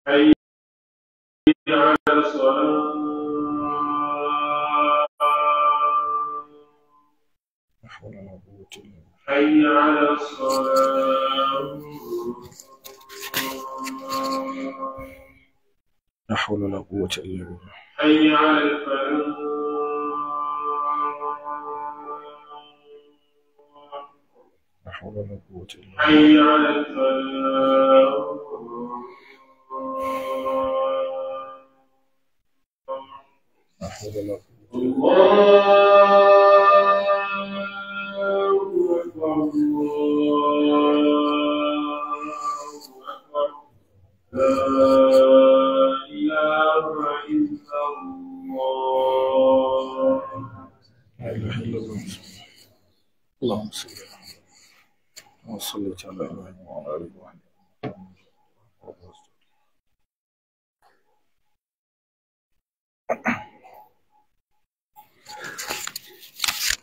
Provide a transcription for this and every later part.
حي على الصلاة. حي على الصلاة. لا حول ولا قوة إلا بالله. حي على الفلاح. لا حول ولا قوة إلا بالله. حي على الفلاح. لا حول ولا قوة. الله أكبر. الله أكبر. لا إله إلا الله. لا إله إلا الله. اللهم صل وصليت على إبراهيم وعلى آل إبراهيم.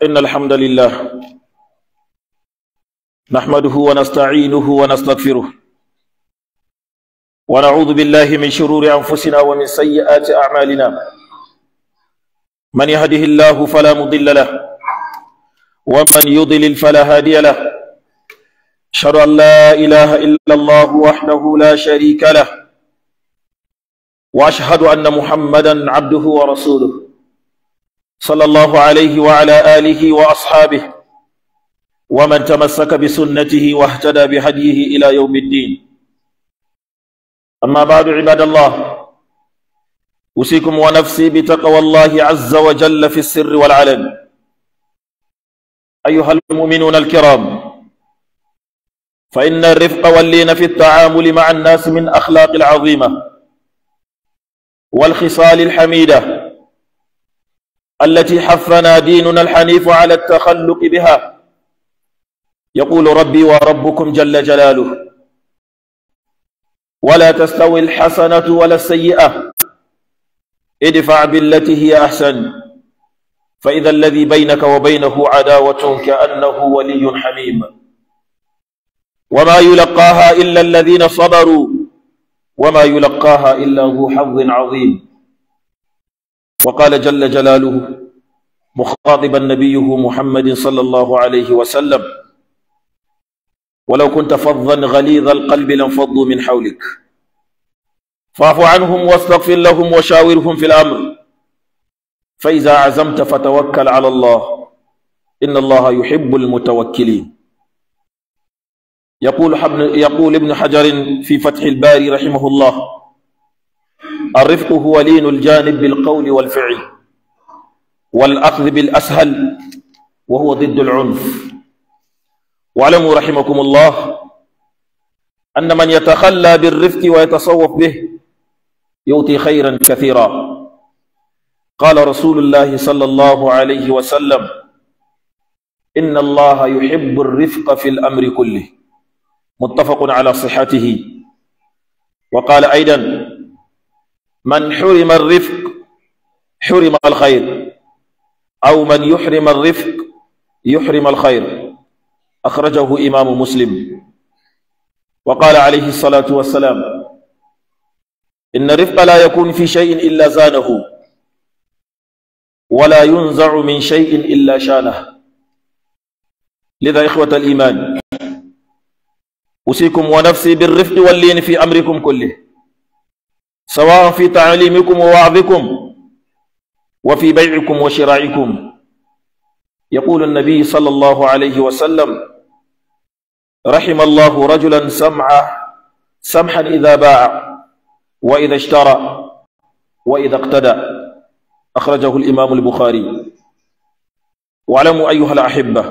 إن الحمد لله نحمده ونستعينه ونستغفره ونعوذ بالله من شرور أنفسنا ومن سيئات أعمالنا. من يهده الله فلا مضل له ومن يضلل فلا هادي له. أشهد أن لا إله إلا الله وحده لا شريك له وأشهد أن محمدا عبده ورسوله صلى الله عليه وعلى آله وأصحابه ومن تمسك بسنته واهتدى بهديه إلى يوم الدين. أما بعد عباد الله، أوصيكم ونفسي بتقوى الله عز وجل في السر والعلن. أيها المؤمنون الكرام، فإن الرفق واللين في التعامل مع الناس من أخلاق العظيمة والخصال الحميدة التي حثنا ديننا الحنيف على التخلق بها. يقول ربي وربكم جل جلاله: ولا تستوي الحسنة ولا السيئة ادفع بالتي هي أحسن فإذا الذي بينك وبينه عداوة كأنه ولي حميم وما يلقاها إلا الذين صبروا وما يلقاها إلا ذو حظ عظيم. وقال جل جلاله مخاطبا نبيه محمد صلى الله عليه وسلم: ولو كنت فظا غليظ القلب لانفضوا من حولك فاعف عنهم واستغفر لهم وشاورهم في الأمر فإذا عزمت فتوكل على الله إن الله يحب المتوكلين. يقول ابن حجر في فتح الباري رحمه الله: الرفق هو لين الجانب بالقول والفعل والأخذ بالأسهل وهو ضد العنف. واعلموا رحمكم الله أن من يتخلى بالرفق ويتصوف به يؤتي خيرا كثيرا. قال رسول الله صلى الله عليه وسلم: إن الله يحب الرفق في الأمر كله، متفق على صحته. وقال أيضا: من حرم الرفق حرم الخير، أو من يحرم الرفق يحرم الخير. أخرجه إمام مسلم. وقال عليه الصلاة والسلام: إن الرفق لا يكون في شيء إلا زانه ولا ينزع من شيء إلا شانه. لذا إخوة الإيمان، أوصيكم ونفسي بالرفق واللين في أمركم كله، سواء في تعليمكم ووعظكم وفي بيعكم وشرائكم. يقول النبي صلى الله عليه وسلم: رحم الله رجلا سمحا إذا باع وإذا اشترى وإذا اقتدى. أخرجه الإمام البخاري. واعلموا أيها الأحبة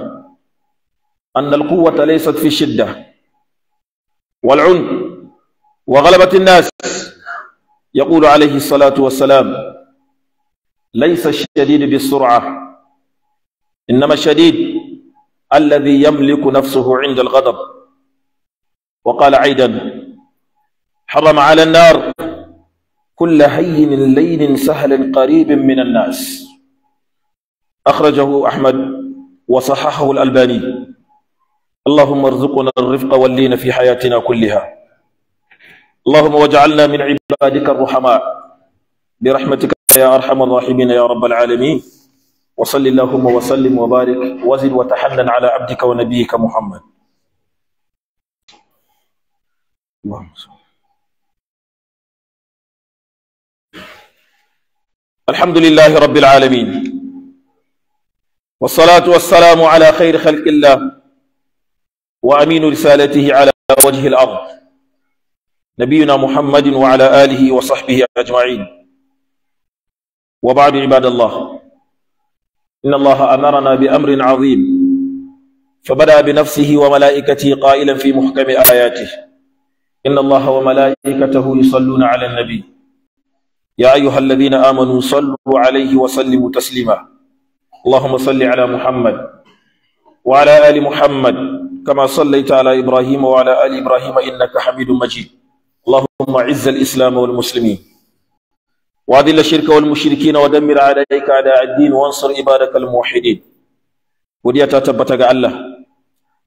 أن القوة ليست في الشدة والعنف وغلبة الناس. يقول عليه الصلاة والسلام: ليس الشديد بالسرعة إنما الشديد الذي يملك نفسه عند الغضب. وقال أيضا: حرم على النار كل هين لين سهل قريب من الناس. أخرجه أحمد وصححه الألباني. اللهم ارزقنا الرفق واللين في حياتنا كلها. اللهم واجعلنا من عبادك الرحماء برحمتك يا أرحم الراحمين يا رب العالمين. وصل اللهم وسلم وبارك وزد وتحنن على عبدك ونبيك محمد. اللهم صل. الحمد لله رب العالمين، والصلاة والسلام على خير خلق الله وأمين رسالته على وجه الأرض، نبينا محمد وعلى آله وصحبه أجمعين. وبعد عباد الله، إن الله أمرنا بأمر عظيم، فبدأ بنفسه وملائكته قائلا في محكم آياته: إن الله وملائكته يصلون على النبي يا أيها الذين آمنوا صلوا عليه وسلموا تسليما. اللهم صل على محمد وعلى آل محمد كما صليت على إبراهيم وعلى آل إبراهيم إنك حميد مجيد. اللهم أعز الإسلام والمسلمين وأذل الشرك والمشركين ودمر أعداءك أعداء الدين وانصر عبادك الموحدين. godiya ta tabbata ga Allah,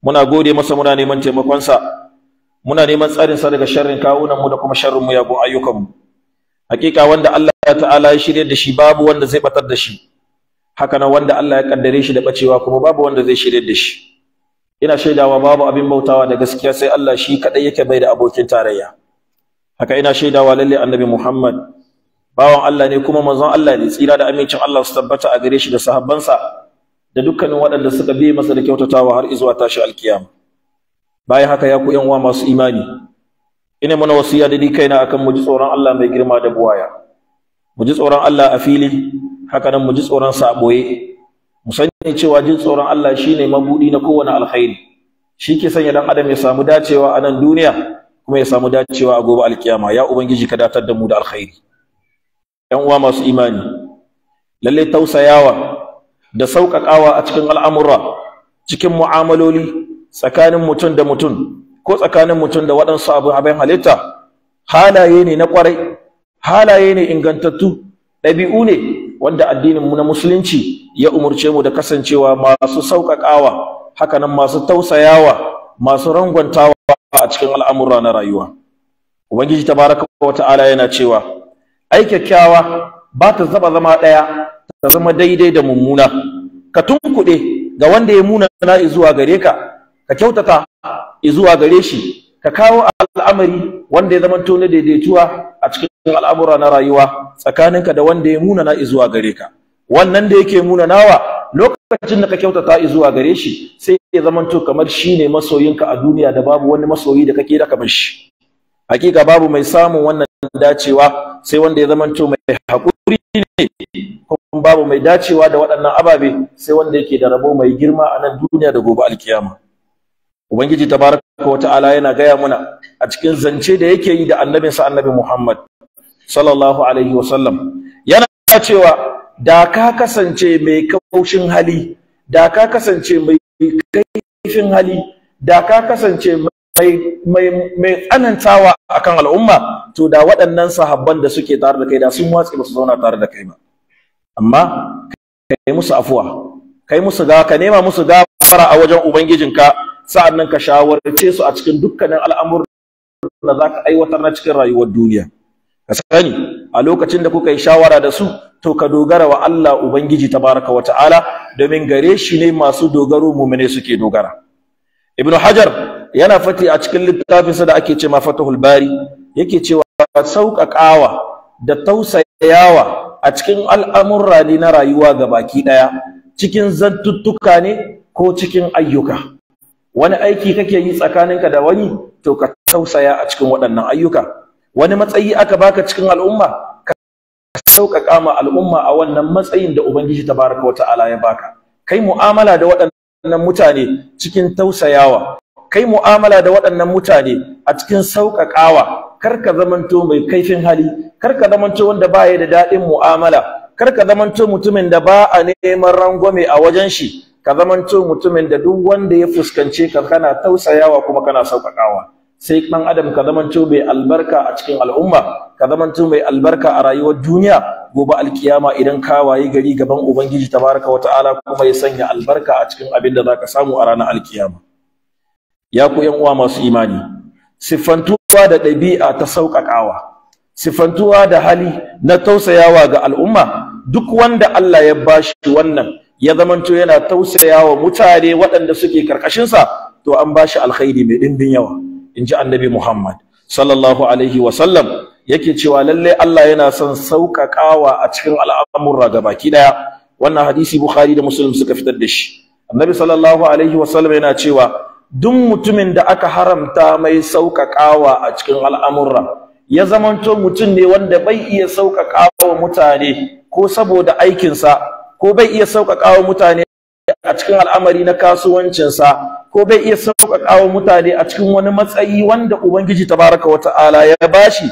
muna gode masa, muna neman taimakonsa, muna neman tsarin sa daga sharrin kawunan mu da kuma sharrin muyagun ayyukan mu. Hakika wanda Allah ta'ala ya shirye da shi babu wanda zai batar da shi, haka nan wanda Allah ya kaddare shi da bacewa kuma babu wanda zai shirye da shi. Ina shaidawa babu abin bautawa da gaskiya sai Allah, shi kadai yake bai da abokin tarayya. Haka ina shaidawa lalle annabi Muhammad bawan Allah ne kuma manzon Allah ne, tsira da amincin Allah su tabbata a gare shi da sahabbansa da dukkanin waɗanda suka bi masa da kyautatawa har izuwa tashi alkiyama. Bayan haka ya ku yan uwa masu imani, ina mana wasiya da ni kaina akan mu ji tsoron Allah mai girma da buwaya, mu ji tsoron Allah a fili, haka nan mu ji tsoron sa a boye. Mu sani cewa jin tsoron Allah shine mabudi na kowane alkhairi, shi ke sanya dan adam ya samu dacewa a nan duniya kuma ya samu dacewa a gobe alkiyama. Ya ubangiji ka datar da mu da alkhairi. Yan uwa masu imani, lalle tausayawa da sauƙaƙawa a cikin al'amura, cikin mu'amaloli tsakanin mutum da mutum ko tsakanin mutum da waɗansu abin halitta, halaye ne na ƙwarai, halaye ne ingantattu, ɗabi'u ne wanda addininmu na musulunci ya umurce mu da kasancewa masu sauƙaƙawa, hakanan masu tausayawa, masu rangwantawa a cikin al'amura na rayuwa. Ubangiji tabaraka wa ta'ala yana cewa ai kyakkyawa ba ta zama ɗaya ta zama daidai da mummuna. Ka tunkuɗe ga wanda ya muna na zuwa gare ka, ka kyautata zuwa gare shi, ka kawo al'amari wanda ya zama na daidaituwa a cikin al'amura na rayuwa tsakaninka da wanda ya muna na zuwa gare ka. Wannan da yake muna nawa, lokacin da ka kyautata zuwa gare shi sai ya zama kamar shi ne masoyinka a duniya, da babu wani masoyi da kake da kamar shi. Hakika babu mai samun wannan dacewa sai wanda ya zama mai haƙuri ne, kuma babu mai dacewa da waɗannan ababe sai wanda yake da rabo mai girma a nan duniya da gobe alkiyama. Ubangiji tabaraka wa ta'ala yana gaya muna a cikin zance da yake yi da annabinsa annabi Muhammad sallallahu alaihi wasallam, yana cewa da ka kasance mai kaushin hali, da ka kasance mai kaifin hali, da ka kasance mai tsanantawa akan al'umma, to da waɗannan sahabban da suke tare da kai da sun watse ba su zauna tare da kai ba. Amma kai musu afuwa, kai musu ka nema musu gafara a wajen ubangijinka, sa'annan ka shawarce su a cikin dukkanin al'amuran da za ka aiwatar na cikin rayuwar duniya. Ka sani a lokacin da kuka yi shawara da su, to ka dogara wa Allah Ubangiji tabaraka wa ta'ala, domin gare shi ne masu dogaro mu'mine suke dogara. Ibn Hajar yana fati a cikin littafinsa da ake cewa Fathul Bari, yake cewa sauƙaƙawa da tausayawa a cikin al'amurra ne na rayuwa gabaki ɗaya, cikin zantuttuka ne ko cikin ayyuka. Wani aiki kake yi tsakaninka da wani, to ka tausaya a cikin waɗannan ayyuka. Wani matsayi aka baka cikin al'umma, ka sauƙaƙa ma al'umma a wannan matsayin da Ubangiji tabaraka wa ta'ala ya baka. Kai mu'amala da waɗannan mutane cikin tausayawa, kai mu'amala da waɗannan mutane a cikin sauƙaƙawa, kar ka zamanto mai kaifin hali, kar ka zamanto wanda ba ya da daɗin mu'amala, kar ka zamanto mutumin da ba a neman rangwame a wajen shi, ka zamanto mutumin da duk wanda ya fuskance ka kana tausayawa kuma kana sauƙaƙawa. Sai ɗan adam ka zamanto mai albarka a cikin al'umma, ka zamanto mai albarka a rayuwar duniya, gobe alkiyama idan ka waye gari gaban Ubangiji tabaraka wa ta'ala kuma ya sanya albarka a cikin abin da zaka samu a ranar alkiyama. Ya ku ƴan uwa masu imani, siffantuwa da ɗabi'a ta sauƙaƙawa, sifantuwa da hali na tausayawa ga al'umma. Duk wanda Allah ya bashi wannan ya zamanto yana tausayawa mutane waɗanda suke karkashinsa, to an bashi alkhairi mai ɗimbin yawa. In ji annabi Muhammad sallallahu alaihi wasallam yake cewa lalle Allah yana son sauƙaƙawa a cikin al'amurra gabaki ɗaya. Wannan hadisi Bukhari da Muslim suka fitar da shi. Annabi sallallahu alaihi wasallam yana cewa duk mutumin da aka haramta mai sauƙaƙawa a cikin al'amurra, ya zamanto mutum ne wanda bai iya sauƙaƙawa mutane ko saboda aikinsa, ko bai iya sauƙaƙawa mutane a cikin al'amari na kasuwancinsa, ko bai iya sauƙaƙawa mutane a cikin wani matsayi wanda Ubangiji tabaraka wa ta'ala ya bashi,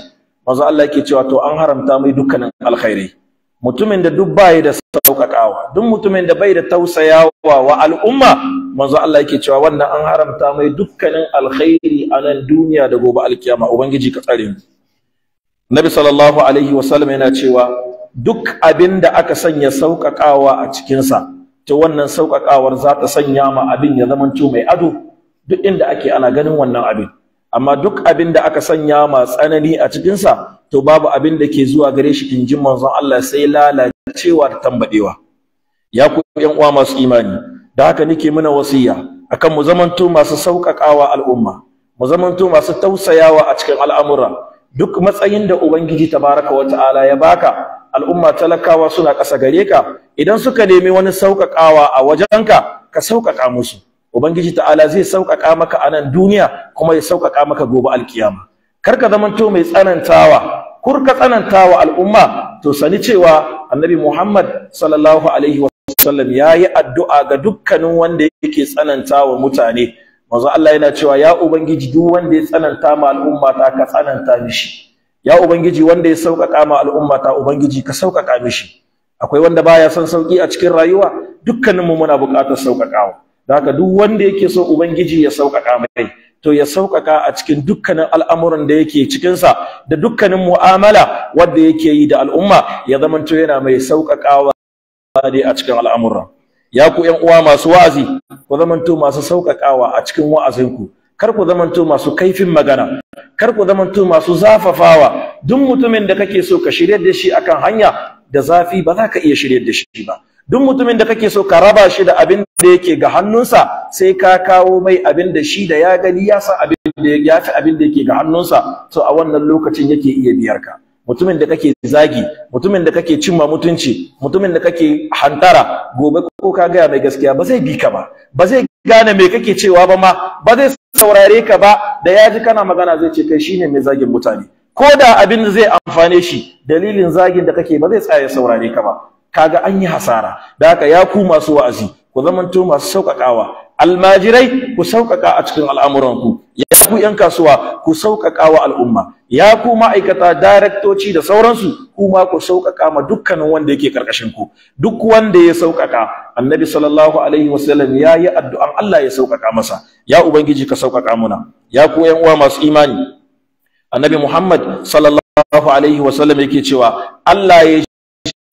manzo Allah yake cewa to an haramta mai dukkanin alkhairi. Mutumin da duk bai da sauƙaƙawa, duk mutumin da bai da tausayawa wa al'umma, manzo Allah yake cewa wannan an haramta mai dukkanin alkhairi a nan duniya da gobe alkiyama. Ubangiji ka tsare mu. Nabi sallallahu alaihi wasallam yana cewa duk abin da aka sanya sauƙaƙawa a cikinsa, to wannan sauƙaƙawar za ta sanya ma abin ya zamanto mai ado duk inda ake ana ganin wannan abin. Amma duk abin da aka sanya ma tsanani a cikinsa, to babu abin da ke zuwa gare shi injin manzon Allah sai lalacewa da tambadewa. Ya ku ƴan uwa masu imani, da haka nake muna wasiya akan mu zamanto masu sauƙaƙawa al'umma, mu zamanto masu tausayawa a cikin al'amura. Duk matsayin da Ubangiji tabaraka wa ta'ala ya baka, al'umma talakawa suna ƙasa gare ka, idan suka nemi wani sauƙaƙawa a wajenka, ka sauƙaƙa musu. Ubangiji ta'ala zai sauƙaƙa maka a nan duniya, kuma ya sauƙaƙa maka gobe alkiyama. Kar ka zamanto mai tsanantawa, ka tsanantawa al'umma, to sani cewa annabi Muhammad sallallahu alaihi wasallam ya yi addu'a ga dukkanin wanda yake tsanantawa mutane. Manzo Allah yana cewa ya Ubangiji duk wanda ya tsananta ma al'umma ta ka tsananta mishi. Ya Ubangiji wanda ya sauƙaƙa ma al'umma ta, Ubangiji ka sauƙaƙa mishi. Akwai wanda baya son sauƙi a cikin rayuwa, dukkaninmu muna buƙatar sauƙaƙawa. Da haka duk wanda yake so Ubangiji ya sauƙaƙa mai, to ya sauƙaƙa a cikin dukkanin al'amuran da yake cikinsa, da dukkanin mu'amala wadda yake yi da al'umma, ya zamanto yana mai sauƙaƙawa ne a cikin al'amuran. Ya ku ƴan uwa masu wa'azi, ku zamanto masu sauƙaƙawa a cikin wa'azinku. Kar ku zamanto masu kaifin magana, kar ku zamanto masu zafafawa. Duk mutumin da kake so ka shiryar da shi akan hanya, da zafi ba za ka iya shiryar da shi ba. Duk mutumin da kake so ka raba shi da abin da yake ga hannunsa, sai ka kawo mai abin da shi da ya gani ya san abin da ya fi abin da yake ga hannunsa, to a wannan lokacin yake iya biyar ka. Mutumin da kake zagi, mutumin da kake cimma mutunci, mutumin da kake hantara, gobe ko ka gaya mai gaskiya ba zai bi ka ba, ba zai gane me kake cewa ba ma, ba zai saurare ka ba. Da ya ji kana magana zai ce kai shine mai zagin mutane, ko da abin da zai amfane shi dalilin zagin da kake ba zai tsaya saurare ka ba. Kaga an yi hasara. Da haka ya ku masu wa'azi, ku zamanto masu sauƙaƙawa. Almajirai, ku sauƙaƙa a cikin al'amuranku. Ya ku ƴan kasuwa, ku sauƙaƙa wa al'umma. Ya ku ma'aikata, daraktoci da sauransu, kuma ku sauƙaƙa ma dukkanin wanda yake ƙarƙashin ku. Duk wanda ya sauƙaƙa, Annabi sallallahu alaihi wasallam ya yi addu'an Allah ya sauƙaƙa masa. Ya Ubangiji ka sauƙaƙa muna. Ya ku ƴan uwa masu imani, Annabi Muhammad sallallahu alaihi wasallam yake cewa Allah ya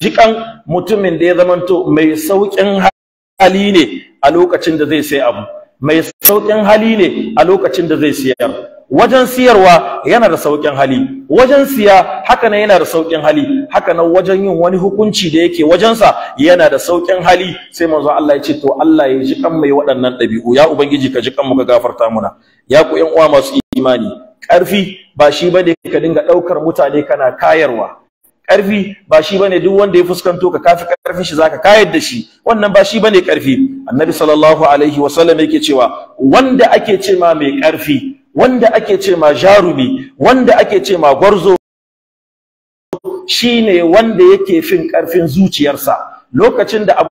jikan mutumin da ya zamanto mai sauƙin hali ne a lokacin da zai sai abu, mai sauƙin hali ne a lokacin da zai siyar. Wajen siyarwa yana da sauƙin hali, wajen siya haka nan yana da sauƙin hali, haka nan wajen yin wani hukunci da yake wajensa yana da sauƙin hali. Sai manzo Allah ya ce to Allah ya ji kan mai waɗannan ɗabi'u. Ya Ubangiji ka ji kan mu ka gafarta muna. Ya ku ƴan uwa masu imani, ƙarfi ba shi bane ka dinga ɗaukar mutane kana kayarwa. Ƙarfi ba shi bane duk wanda ya fuskanto ka kafi ƙarfin shi zaka kayar da shi, wannan ba shi bane ƙarfi. Annabi sallallahu alaihi wasallam yake cewa wanda ake ce ma mai ƙarfi, wanda ake ce ma jarumi, wanda ake ce ma gwarzo, shine wanda yake fin ƙarfin zuciyarsa. Lokacin da abu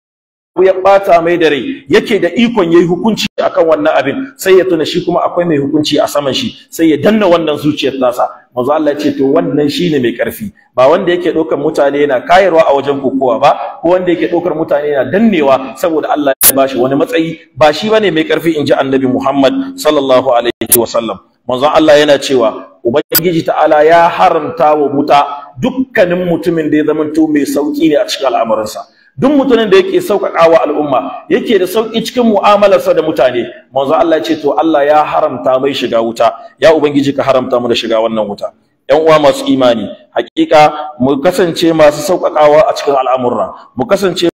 ya ɓata mai da rai, yake da ikon yayi hukunci akan wannan abin, sai ya tuna shi kuma akwai mai hukunci a saman shi, sai ya danna wannan zuciyar tasa. Manzo Allah ya ce to wannan shine mai ƙarfi, ba wanda yake ɗaukar mutane yana kayarwa a wajen kokowa ba, ko wanda yake ɗaukar mutane yana dannewa saboda Allah ya bashi wani matsayi, ba shi bane mai ƙarfi, inji Annabi Muhammad sallallahu alaihi wasallam. Manzo Allah yana cewa Ubangiji ta'ala ya haramta wa muta dukkanin mutumin da ya zamanto mai sauki ne a cikin al'amuransa. duk mutumin da yake sauƙaƙawa al'umma yake da sauƙi cikin mu'amalarsa da mutane, manzo Allah ya ce to Allah ya haramta mai shiga wuta. Ya ubangiji ka haramta mu da shiga wannan wuta. ƴan uwa masu imani, hakika mu kasance masu sauƙaƙawa a cikin al'amurra, mu kasance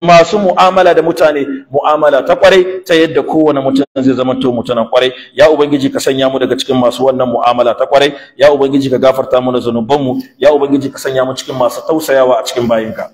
masu mu'amala da mutane, mu'amala ta kwarai ta yadda kowane mutum zai zama to mutunan kwarai. Ya ubangiji ka sanya mu daga cikin masu wannan mu'amala ta kwarai. Ya ubangiji ka gafarta mana zanubanmu. Ya ubangiji ka sanya mu cikin masu tausayawa a cikin bayinka.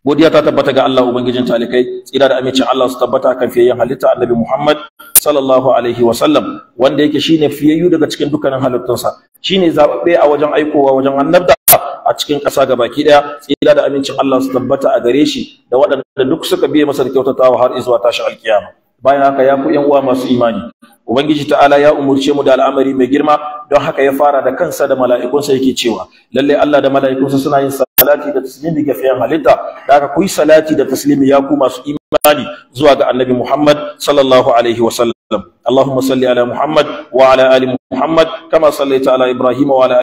Godiya ta tabbata ga Allah ubangijin talikai, tsira da amincin Allah su tabbata kan fiyayyen halitta Annabi Muhammad sallallahu alaihi wa sallam, wanda yake shine fiyayyu daga cikin dukkanin halittunsa, shine zababbe a wajen aikowa, wajen annabta a cikin ƙasa gabaki daya. Tsira da amincin Allah su tabbata a gare shi da waɗanda duk suka biye masa da kyautatawa har zuwa tashi alkiyama. Bayan haka ya ku ƴan uwa masu imani, ubangiji ta'ala ya umurce mu da al'amari mai girma, don haka ya fara da kansa da mala'ikunsa yake cewa lalle Allah da mala'ikunsa suna yin salati da taslimi ga fiyan halitta. Da haka ku yi salati da taslimi ya ku masu imani zuwa ga Annabi Muhammad sallallahu alaihi wa sallam. Allahumma salli ala Muhammad wa ala ali Muhammad kama sallaita ala Ibrahim wa ala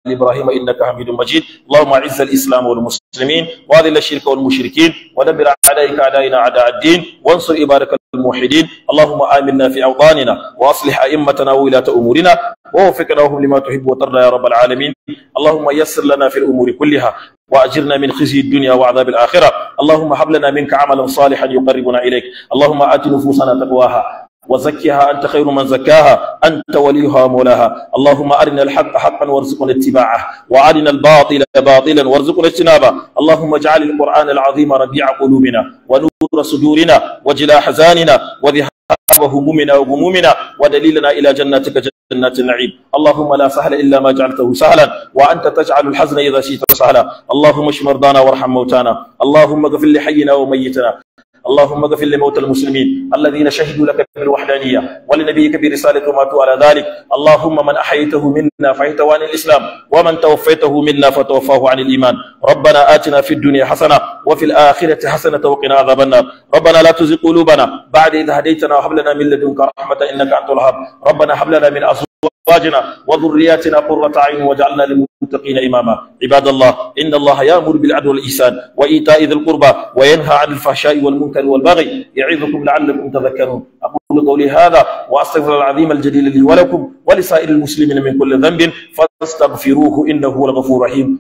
إبراهيم إنك حميد مجيد. اللهم أعز الإسلام والمسلمين وأذل الشرك والمشركين ودمر أعدائك أعدائنا أعداء الدين وانصر عبادك الموحدين. اللهم آمنا في أوطاننا وأصلح أئمتنا وولاة أمورنا ووفقنا وهم لما تحب وترضى يا رب العالمين. اللهم يسر لنا في الأمور كلها وأجرنا من خزي الدنيا وعذاب الآخرة. اللهم هب لنا منك عملا صالحا يقربنا إليك. اللهم آت نفوسنا تقواها وزكها أنت خير من زكاها، أنت وليها ومولاها. اللهم أرنا الحق حقا وارزقنا اتباعه، وأرنا الباطل باطلا وارزقنا اجتنابه. اللهم اجعل القرآن العظيم ربيع قلوبنا ونور صدورنا وجلاء أحزاننا وذهاب همومنا وغمومنا ودليلنا إلى جناتك جنات النعيم. اللهم لا سهل إلا ما جعلته سهلا وأنت تجعل الحزن إذا شئت سهلا. اللهم اشف مرضانا وارحم موتانا. اللهم اغفر لحينا وميتنا. اللهم اغفر لموتى المسلمين الذين شهدوا لك بالوحدانية ولنبيك برسالة وماتوا على ذلك. اللهم من أحييته منا فأحيته عن الإسلام ومن توفيته منا فتوفاه عن الإيمان. ربنا آتنا في الدنيا حسنة وفي الآخرة حسنة وقنا عذاب النار. ربنا لا تزغ قلوبنا بعد إذ هديتنا وهب لنا من لدنك رحمة إنك أنت الوهاب. ربنا هب لنا من أزواجنا وذرياتنا قرة أعين واجعلنا للمتقين إماما. عباد الله، إن الله يأمر بالعدل والإحسان وإيتاء ذي القربى وينهى عن الفحشاء والمنكر والبغي يعظكم لعلكم تذكرون. أقول قولي هذا وأستغفر العظيم الجليل لي ولكم ولسائر المسلمين من كل ذنب فاستغفروه إنه هو الغفور الرحيم.